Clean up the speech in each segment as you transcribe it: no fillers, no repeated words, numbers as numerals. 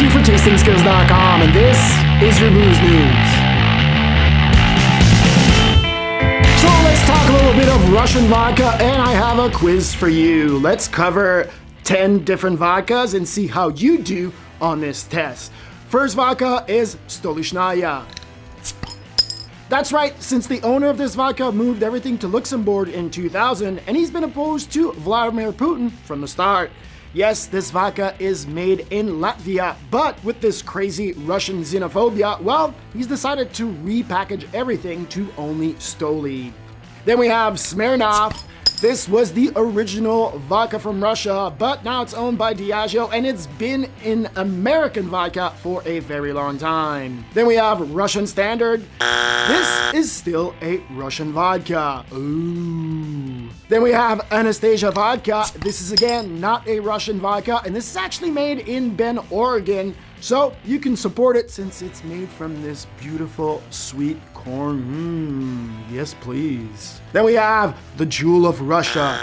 IAMOBG for TastingSkills.com, and this is your booze news. So let's talk a little bit of Russian vodka, and I have a quiz for you. Let's cover 10 different vodkas and see how you do on this test. First vodka is Stolichnaya. That's right, since the owner of this vodka moved everything to Luxembourg in 2000, and he's been opposed to Vladimir Putin from the start. Yes, this vodka is made in Latvia, but with this crazy Russian xenophobia, well, he's decided to repackage everything to only Stoli. Then we have Smirnoff. This was the original vodka from Russia, but now it's owned by Diageo, and it's been in American vodka for a very long time. Then we have Russian Standard. This is still a Russian vodka. Ooh. Then we have Anastasia Vodka. This is again not a Russian vodka, and this is actually made in Bend, Oregon. So you can support it since it's made from this beautiful sweet corn. Yes, please. Then we have the Jewel of Russia.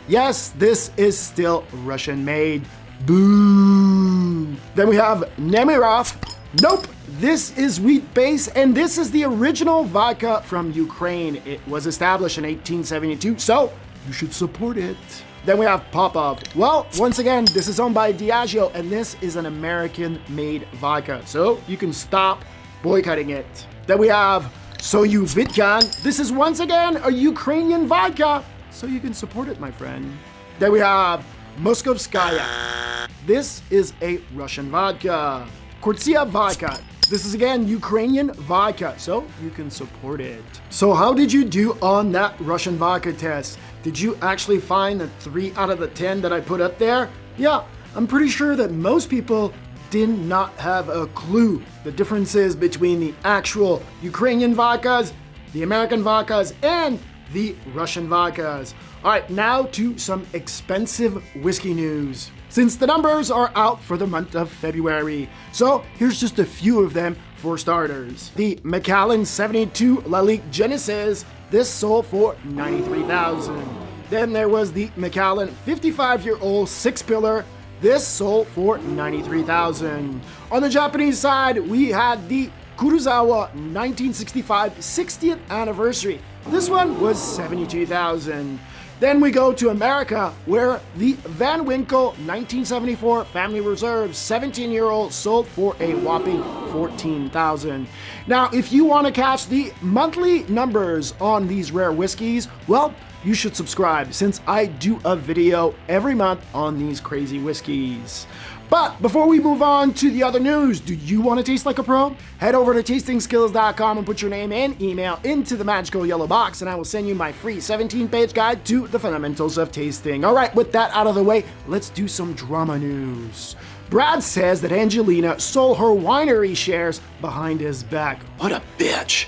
Yes, this is still Russian made. Boo. Then we have Nemirov. Nope, this is wheat based, and this is the original vodka from Ukraine. It was established in 1872, so you should support it. Then we have Popov. Well, once again, this is owned by Diageo, and this is an American-made vodka, so you can stop boycotting it. Then we have Soyuzvitkan. This is once again a Ukrainian vodka, so you can support it, my friend. Then we have Moskovskaya. This is a Russian vodka. Kortsia Vodka. This is again Ukrainian vodka, so you can support it. So how did you do on that Russian vodka test? Did you actually find the 3 out of the 10 that I put up there? Yeah, I'm pretty sure that most people did not have a clue the differences between the actual Ukrainian vodkas, the American vodkas, and the Russian vodkas. All right, now to some expensive whiskey news. Since the numbers are out for the month of February, so here's just a few of them for starters. The Macallan 72 Lalique Genesis, this sold for $93,000. Then there was the Macallan 55-year-old 6-pillar. This sold for $93,000. On the Japanese side, we had the Kurosawa 1965 60th anniversary. This one was $72,000. Then we go to America, where the Van Winkle 1974 Family Reserve 17-year-old sold for a whopping $14,000. Now, if you want to catch the monthly numbers on these rare whiskeys, well, you should subscribe since I do a video every month on these crazy whiskeys. But before we move on to the other news, do you want to taste like a pro? Head over to TastingSkills.com and put your name and email into the magical yellow box, and I will send you my free 17-page guide to the fundamentals of tasting. All right, with that out of the way, let's do some drama news. Brad says that Angelina sold her winery shares behind his back. What a bitch.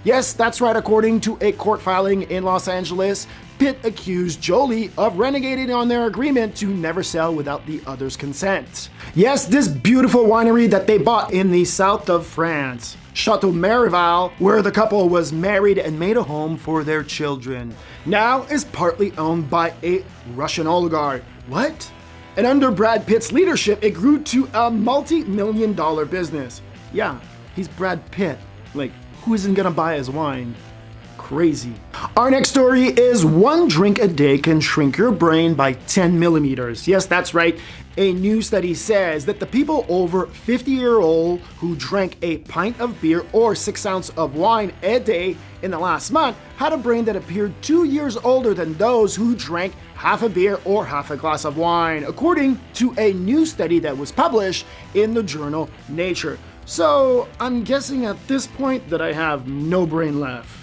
Yes, that's right. According to a court filing in Los Angeles, Pitt accused Jolie of renegating on their agreement to never sell without the other's consent. Yes, this beautiful winery that they bought in the south of France, Chateau Marival, where the couple was married and made a home for their children, now is partly owned by a Russian oligarch. What? And under Brad Pitt's leadership, it grew to a multi-million-dollar business. Yeah, he's Brad Pitt. Like, who isn't gonna buy his wine? Crazy. Our next story is 1 drink a day can shrink your brain by 10 millimeters. Yes, that's right. A new study says that the people over 50-year-old who drank a pint of beer or 6 ounces of wine a day in the last month had a brain that appeared 2 years older than those who drank half a beer or half a glass of wine, according to a new study that was published in the journal Nature. So I'm guessing at this point that I have no brain left.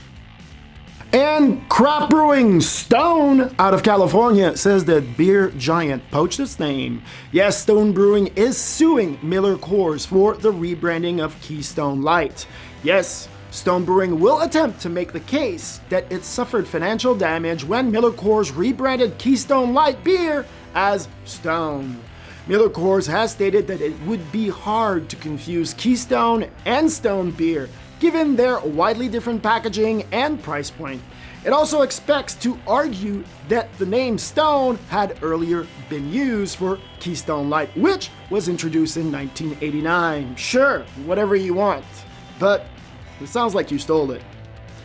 And craft brewing Stone out of California says that beer giant poached its name. Yes, Stone Brewing is suing Miller Coors for the rebranding of Keystone Light. Yes, Stone Brewing will attempt to make the case that it suffered financial damage when Miller Coors rebranded Keystone Light beer as Stone. Miller Coors has stated that it would be hard to confuse Keystone and Stone beer, given their widely different packaging and price point. It also expects to argue that the name Stone had earlier been used for Keystone Light, which was introduced in 1989. Sure, whatever you want, but it sounds like you stole it.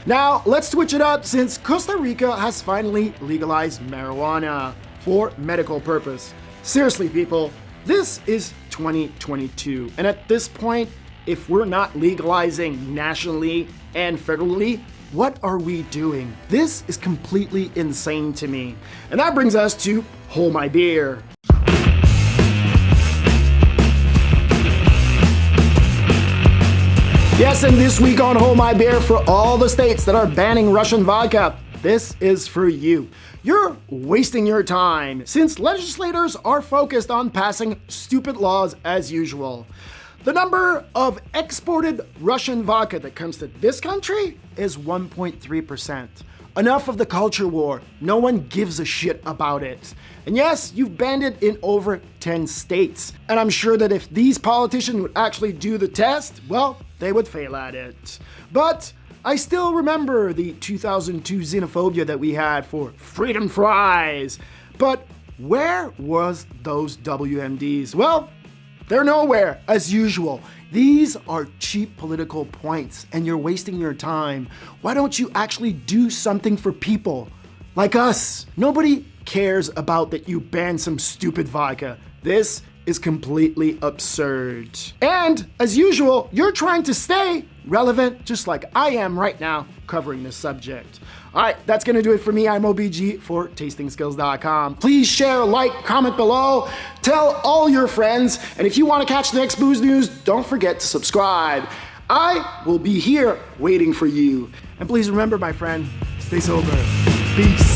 Now, let's switch it up since Costa Rica has finally legalized marijuana for medical purpose. Seriously, people, this is 2022, and at this point, if we're not legalizing nationally and federally, what are we doing? This is completely insane to me. And that brings us to Hold My Beer. Yes, and this week on Hold My Beer, for all the states that are banning Russian vodka, this is for you. You're wasting your time since legislators are focused on passing stupid laws as usual. The number of exported Russian vodka that comes to this country is 1.3%. Enough of the culture war. No one gives a shit about it. And yes, you've banned it in over 10 states. And I'm sure that if these politicians would actually do the test, well, they would fail at it. But I still remember the 2002 xenophobia that we had for freedom fries. But where was those WMDs? Well, they're nowhere, as usual. These are cheap political points, and you're wasting your time. Why don't you actually do something for people like us? Nobody cares about that you banned some stupid vodka. This is completely absurd. And as usual, you're trying to stay relevant just like I am right now covering this subject. All right, that's gonna do it for me. I'm IAMOBG for tastingskills.com. Please share, like, comment below, tell all your friends, and if you wanna catch the next booze news, don't forget to subscribe. I will be here waiting for you. And please remember, my friend, stay sober. Peace.